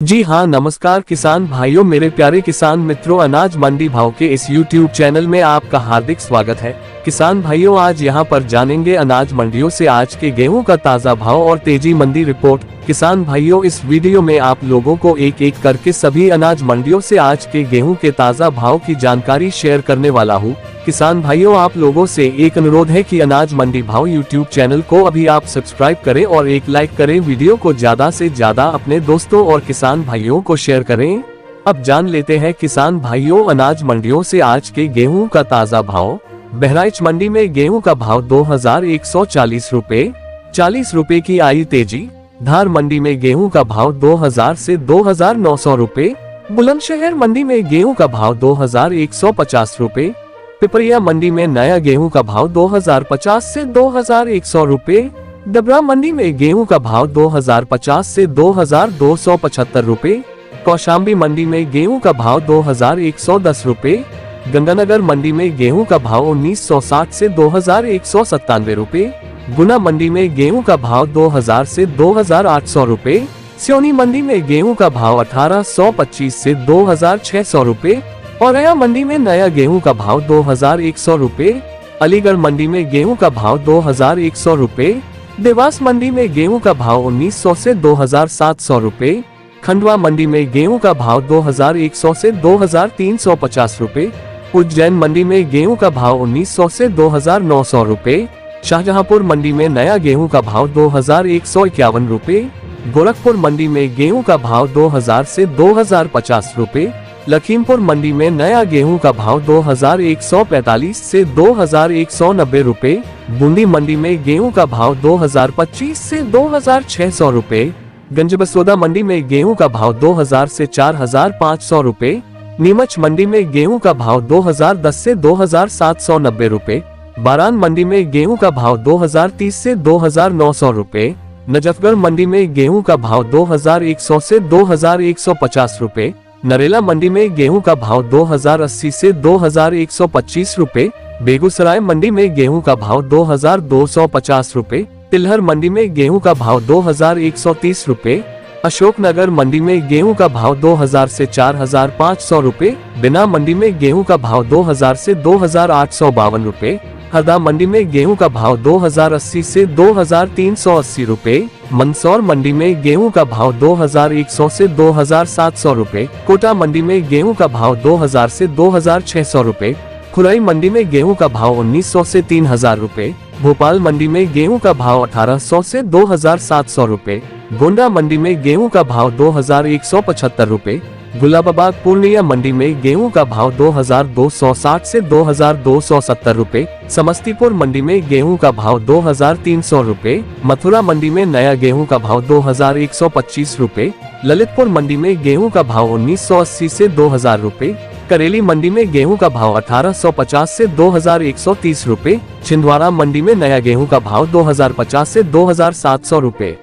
जी हाँ, नमस्कार किसान भाइयों, मेरे प्यारे किसान मित्रों, अनाज मंडी भाव के इस YouTube चैनल में आपका हार्दिक स्वागत है। किसान भाइयों, आज यहाँ पर जानेंगे अनाज मंडियों से आज के गेहूं का ताज़ा भाव और तेजी मंडी रिपोर्ट। किसान भाइयों, इस वीडियो में आप लोगों को एक एक करके सभी अनाज मंडियों से आज के गेहूं के ताज़ा भाव की जानकारी शेयर करने वाला हूँ। किसान भाइयों, आप लोगों से एक अनुरोध है कि अनाज मंडी भाव YouTube चैनल को अभी आप सब्सक्राइब करें और एक लाइक करें, वीडियो को ज्यादा से ज्यादा अपने दोस्तों और किसान भाइयों को शेयर करें। अब जान लेते हैं किसान भाइयों अनाज मंडियों से आज के गेहूं का ताज़ा भाव। बहराइच मंडी में गेहूं का भाव 2140 रुपए 40 रुपए की आई तेजी। धार मंडी में गेहूं का भाव 2000 से 2900 रुपए। बुलंदशहर मंडी में गेहूं का भाव 2150 रुपए। पिपरिया मंडी में नया गेहूं का भाव 2050 से 2100 रुपए। डबरा मंडी में गेहूं का भाव 2050 से 2275 रुपए। कौशाम्बी मंडी में गेहूं का भाव 2110 रुपए। गंगानगर मंडी में गेहूं का भाव 1960 से 2197 रुपए। गुना मंडी में गेहूं का भाव 2000 से 2800 रुपए। सियोनी मंडी में गेहूं का भाव 1825 से 2600 रुपए। औरैया मंडी में नया गेहूं का भाव 2100 रुपए। अलीगढ़ मंडी में गेहूं का भाव 2100 रुपए। देवास मंडी में गेहूं का भाव 1900 से 2700 रुपए। खंडवा मंडी में गेहूं का भाव 2100 से 2350 रुपए। उज्जैन मंडी में गेहूं का भाव 1900 से 2900 रुपए। शाहजहांपुर मंडी में नया गेहूं का भाव 2151 रुपए। गोरखपुर मंडी में गेहूं का भाव 2000 से 2050 रुपए। लखीमपुर मंडी में नया गेहूं का भाव 2145 से 2190 रुपए। बूंदी मंडी में गेहूं का भाव 2025 से 2600 रुपए। गंजबसौदा मंडी में गेहूं का भाव 2000 से 4500 रुपए। नीमच मंडी में गेहूं का भाव 2010 से 2790 रुपए। बारान मंडी में गेहूं का भाव 2030 से 2900 रुपए। नजफगढ़ मंडी में गेहूं का भाव 2100 से 2150 रुपए। नरेला मंडी में गेहूं का भाव 2080 से 2125 रुपए। बेगूसराय मंडी में गेहूं का भाव 2250 रुपए। तिलहर मंडी में गेहूं का भाव 2130 रुपए। अशोकनगर मंडी में गेहूं का भाव 2000 से 4500 रुपए। बिना मंडी में गेहूं का भाव 2000 से 2852 रुपए। हरदा मंडी में गेहूं का भाव 2080 से 2380 रुपए। मंदसौर मंडी में गेहूं का भाव 2100 से 2700 रुपए। कोटा मंडी में गेहूं का भाव 2000 से 2600 रुपए। खुरई मंडी में गेहूं का भाव 1900 से 3000 रुपए। भोपाल मंडी में गेहूं का भाव 1800 से 2700 रुपए। गोंडा मंडी में गेहूं का भाव 2175 रुपए। गुलाबबाग पूर्णिया मंडी में गेहूं का भाव 2260 से 2270 रुपए। समस्तीपुर मंडी में गेहूं का भाव 2300 रुपए। मथुरा मंडी में नया गेहूं का भाव 2125 रुपए। ललितपुर मंडी में गेहूं का भाव 1980 से 2000 रुपए। करेली मंडी में गेहूं का भाव 1850 से 2130 रुपए। छिंदवाड़ा मंडी में नया गेहूं का भाव 2050 से 2700 रुपए।